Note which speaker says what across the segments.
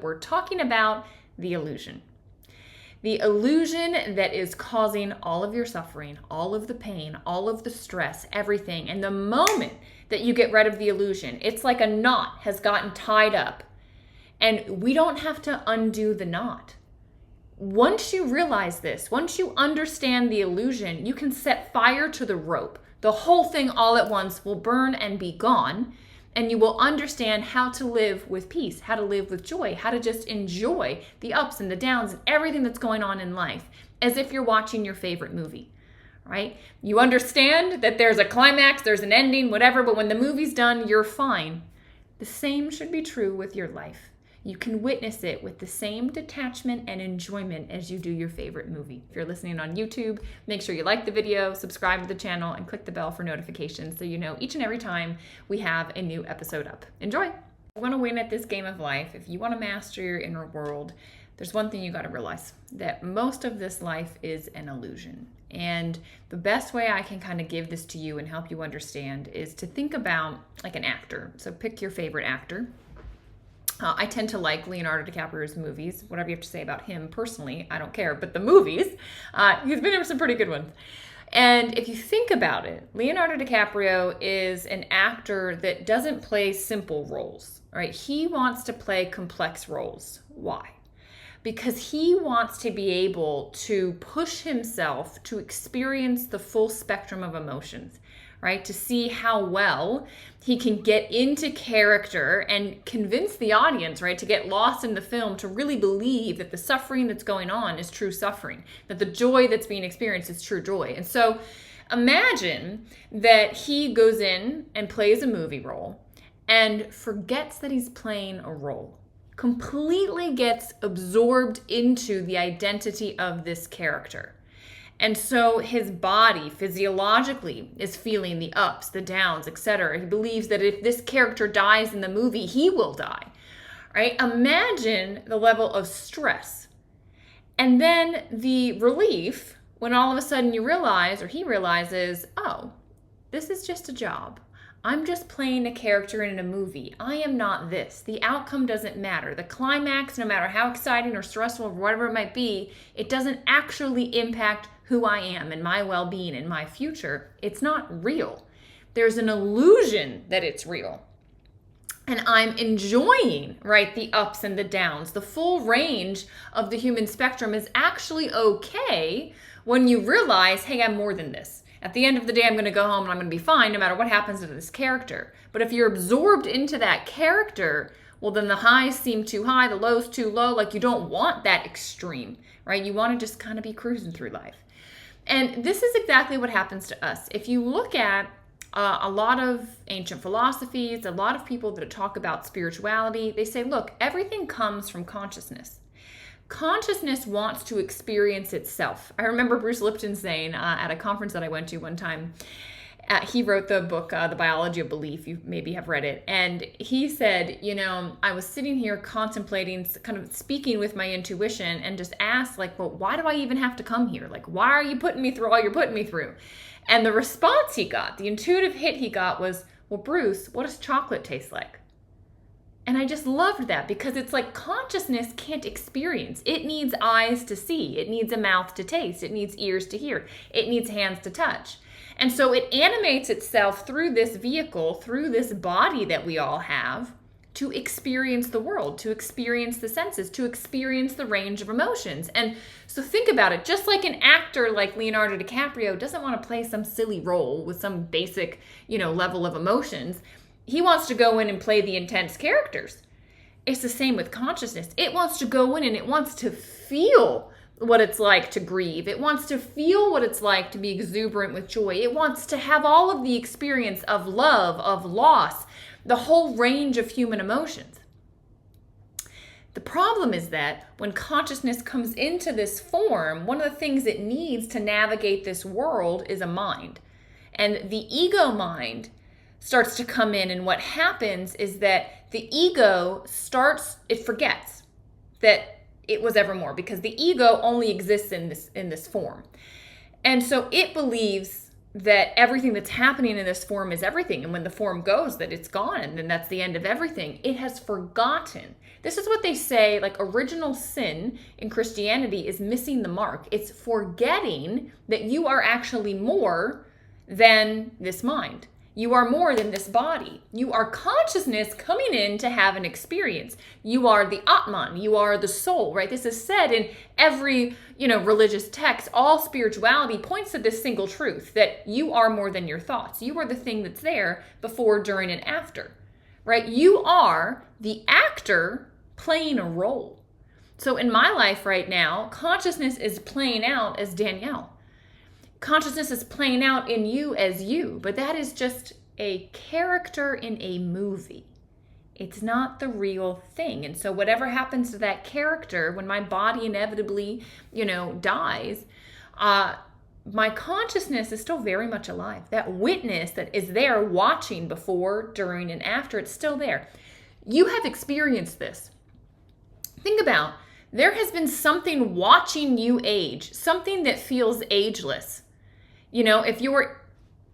Speaker 1: We're talking about the illusion. The illusion that is causing all of your suffering, all of the pain, all of the stress, everything. And the moment that you get rid of the illusion, it's like a knot has gotten tied up. And we don't have to undo the knot. Once you realize this, once you understand the illusion, you can set fire to the rope. The whole thing all at once will burn and be gone. And you will understand how to live with peace, how to live with joy, how to just enjoy the ups and the downs and everything that's going on in life as if you're watching your favorite movie, right? You understand that there's a climax, there's an ending, whatever, but when the movie's done, you're fine. The same should be true with your life. You can witness it with the same detachment and enjoyment as you do your favorite movie. If you're listening on YouTube, make sure you like the video, subscribe to the channel, and click the bell for notifications so you know each and every time we have a new episode up. Enjoy! If you want to win at this game of life, if you want to master your inner world, there's one thing you got to realize, that most of this life is an illusion. And the best way I can kind of give this to you and help you understand is to think about like an actor. So pick your favorite actor. I tend to like Leonardo DiCaprio's movies. Whatever you have to say about him personally, I don't care. But the movies, he's been in some pretty good ones. And if you think about it, Leonardo DiCaprio is an actor that doesn't play simple roles, right? He wants to play complex roles. Why? Because he wants to be able to push himself to experience the full spectrum of emotions, right? To see how well he can get into character and convince the audience, right? To get lost in the film, to really believe that the suffering that's going on is true suffering, that the joy that's being experienced is true joy. And so imagine that he goes in and plays a movie role and forgets that he's playing a role, completely gets absorbed into the identity of this character. And so his body physiologically is feeling the ups, the downs, etc. He believes that if this character dies in the movie, he will die, right? Imagine the level of stress. And then the relief when all of a sudden you realize, or he realizes, oh, this is just a job. I'm just playing a character in a movie. I am not this. The outcome doesn't matter. The climax, no matter how exciting or stressful or whatever it might be, it doesn't actually impact who I am and my well-being and my future. It's not real. There's an illusion that it's real. And I'm enjoying, right, the ups and the downs. The full range of the human spectrum is actually okay when you realize, hey, I'm more than this. At the end of the day, I'm going to go home and I'm going to be fine no matter what happens to this character. But if you're absorbed into that character, well, then the highs seem too high, the lows too low. Like, you don't want that extreme, right? You want to just kind of be cruising through life. And this is exactly what happens to us. If you look at a lot of ancient philosophies, a lot of people that talk about spirituality, they say, look, everything comes from consciousness. Consciousness wants to experience itself. I remember Bruce Lipton saying at a conference that I went to one time, he wrote the book, The Biology of Belief. You maybe have read it. And he said, I was sitting here contemplating, kind of speaking with my intuition, and just asked, like, well, why do I even have to come here? Like, why are you putting me through all you're putting me through? And the response he got, the intuitive hit he got was, well, Bruce, what does chocolate taste like? And I just loved that, because it's like consciousness can't experience. It needs eyes to see. It needs a mouth to taste. It needs ears to hear. It needs hands to touch. And so it animates itself through this vehicle, through this body that we all have, to experience the world, to experience the senses, to experience the range of emotions. And so think about it, just like an actor like Leonardo DiCaprio doesn't want to play some silly role with some basic, level of emotions. He wants to go in and play the intense characters. It's the same with consciousness. It wants to go in and it wants to feel what it's like to grieve. It wants to feel what it's like to be exuberant with joy. It wants to have all of the experience of love, of loss, the whole range of human emotions. The problem is that when consciousness comes into this form, one of the things it needs to navigate this world is a mind. And the ego mind starts to come in, and what happens is that the ego it forgets that it was evermore, because the ego only exists in this form. And so it believes that everything that's happening in this form is everything. And when the form goes, that it's gone, and then that's the end of everything. It has forgotten. This is what they say, like original sin in Christianity is missing the mark. It's forgetting that you are actually more than this mind. You are more than this body. You are consciousness coming in to have an experience. You are the Atman. You are the soul, right? This is said in every, religious text. All spirituality points to this single truth, that you are more than your thoughts. You are the thing that's there before, during, and after, right? You are the actor playing a role. So in my life right now, consciousness is playing out as Danielle. Consciousness is playing out in you as you, but that is just a character in a movie. It's not the real thing. And so whatever happens to that character, when my body inevitably, dies, my consciousness is still very much alive. That witness that is there watching before, during, and after, it's still there. You have experienced this. Think about, there has been something watching you age, something that feels ageless. If you're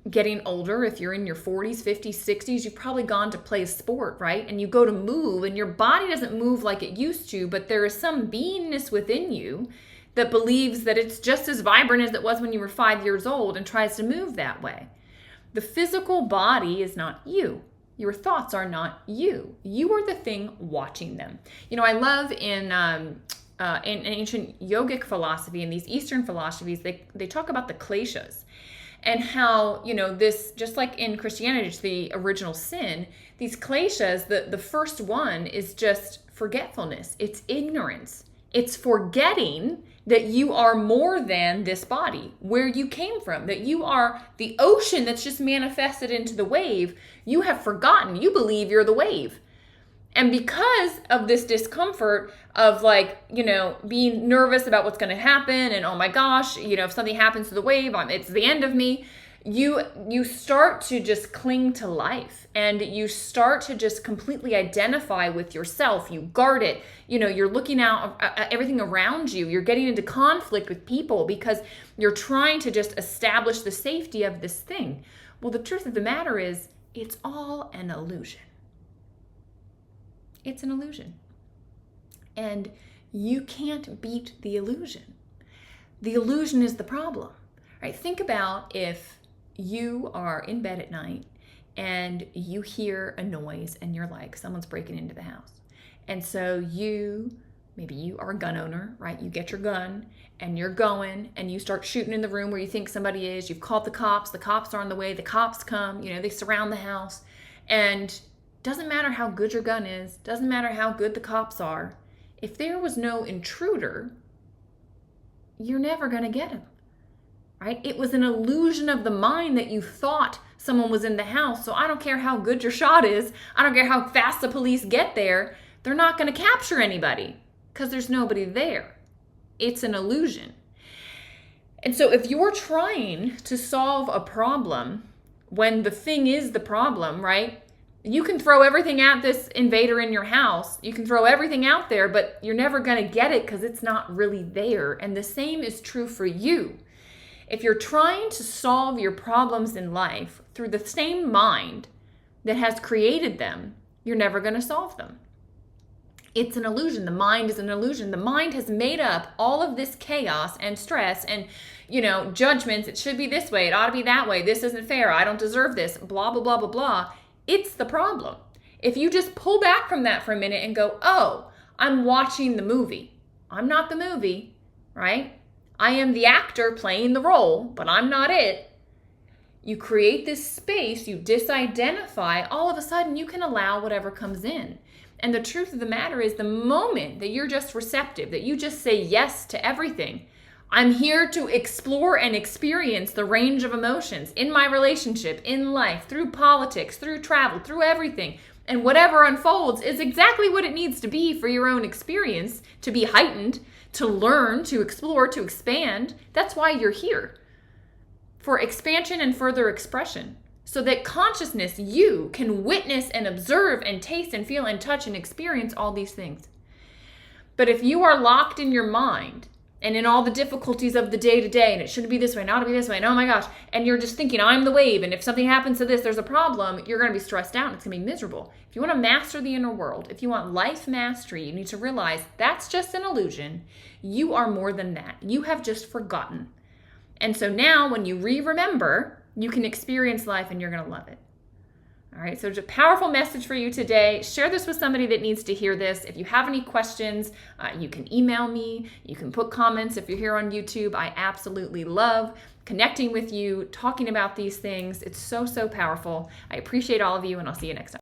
Speaker 1: getting older, if you're in your 40s, 50s, 60s, you've probably gone to play a sport, right? And you go to move and your body doesn't move like it used to, but there is some beingness within you that believes that it's just as vibrant as it was when you were 5 years old and tries to move that way. The physical body is not you. Your thoughts are not you. You are the thing watching them. I love in ancient yogic philosophy and these Eastern philosophies, they talk about the kleshas and how, this, just like in Christianity, it's the original sin, these kleshas, the first one is just forgetfulness. It's ignorance. It's forgetting that you are more than this body, where you came from, that you are the ocean that's just manifested into the wave. You have forgotten. You believe you're the wave. And because of this discomfort of being nervous about what's going to happen and, oh my gosh, if something happens to the wave, it's the end of me. You start to just cling to life, and you start to just completely identify with yourself. You guard it. You're looking out at everything around you. You're getting into conflict with people because you're trying to just establish the safety of this thing. Well, the truth of the matter is, it's all an illusion. It's an illusion. And you can't beat the illusion. The illusion is the problem, right? Think about if you are in bed at night and you hear a noise and you're like, someone's breaking into the house. And so maybe you are a gun owner, right? You get your gun and you're going and you start shooting in the room where you think somebody is. You've called the cops are on the way. The cops come, they surround the house, and doesn't matter how good your gun is, doesn't matter how good the cops are. If there was no intruder, you're never going to get him, right? It was an illusion of the mind that you thought someone was in the house. So I don't care how good your shot is. I don't care how fast the police get there. They're not going to capture anybody because there's nobody there. It's an illusion. And so if you're trying to solve a problem when the thing is the problem, right? You can throw everything at this invader in your house. You can throw everything out there, but you're never going to get it because it's not really there. And the same is true for you. If you're trying to solve your problems in life through the same mind that has created them, you're never going to solve them. It's an illusion. The mind is an illusion. The mind has made up all of this chaos and stress and, judgments. It should be this way. It ought to be that way. This isn't fair. I don't deserve this. Blah, blah, blah, blah, blah. It's the problem. If you just pull back from that for a minute and go, oh, I'm watching the movie. I'm not the movie, right? I am the actor playing the role, but I'm not it. You create this space, you disidentify, all of a sudden you can allow whatever comes in. And the truth of the matter is, the moment that you're just receptive, that you just say yes to everything, I'm here to explore and experience the range of emotions in my relationship, in life, through politics, through travel, through everything. And whatever unfolds is exactly what it needs to be for your own experience, to be heightened, to learn, to explore, to expand. That's why you're here, for expansion and further expression, so that consciousness, you can witness and observe and taste and feel and touch and experience all these things. But if you are locked in your mind, and in all the difficulties of the day to day, and it shouldn't be this way, not to be this way, and oh my gosh, and you're just thinking, I'm the wave, and if something happens to this, there's a problem, you're going to be stressed out, and it's going to be miserable. If you want to master the inner world, if you want life mastery, you need to realize that's just an illusion. You are more than that. You have just forgotten. And so now when you remember, you can experience life and you're going to love it. All right, so it's a powerful message for you today. Share this with somebody that needs to hear this. If you have any questions, you can email me. You can put comments if you're here on YouTube. I absolutely love connecting with you, talking about these things. It's so, so powerful. I appreciate all of you, and I'll see you next time.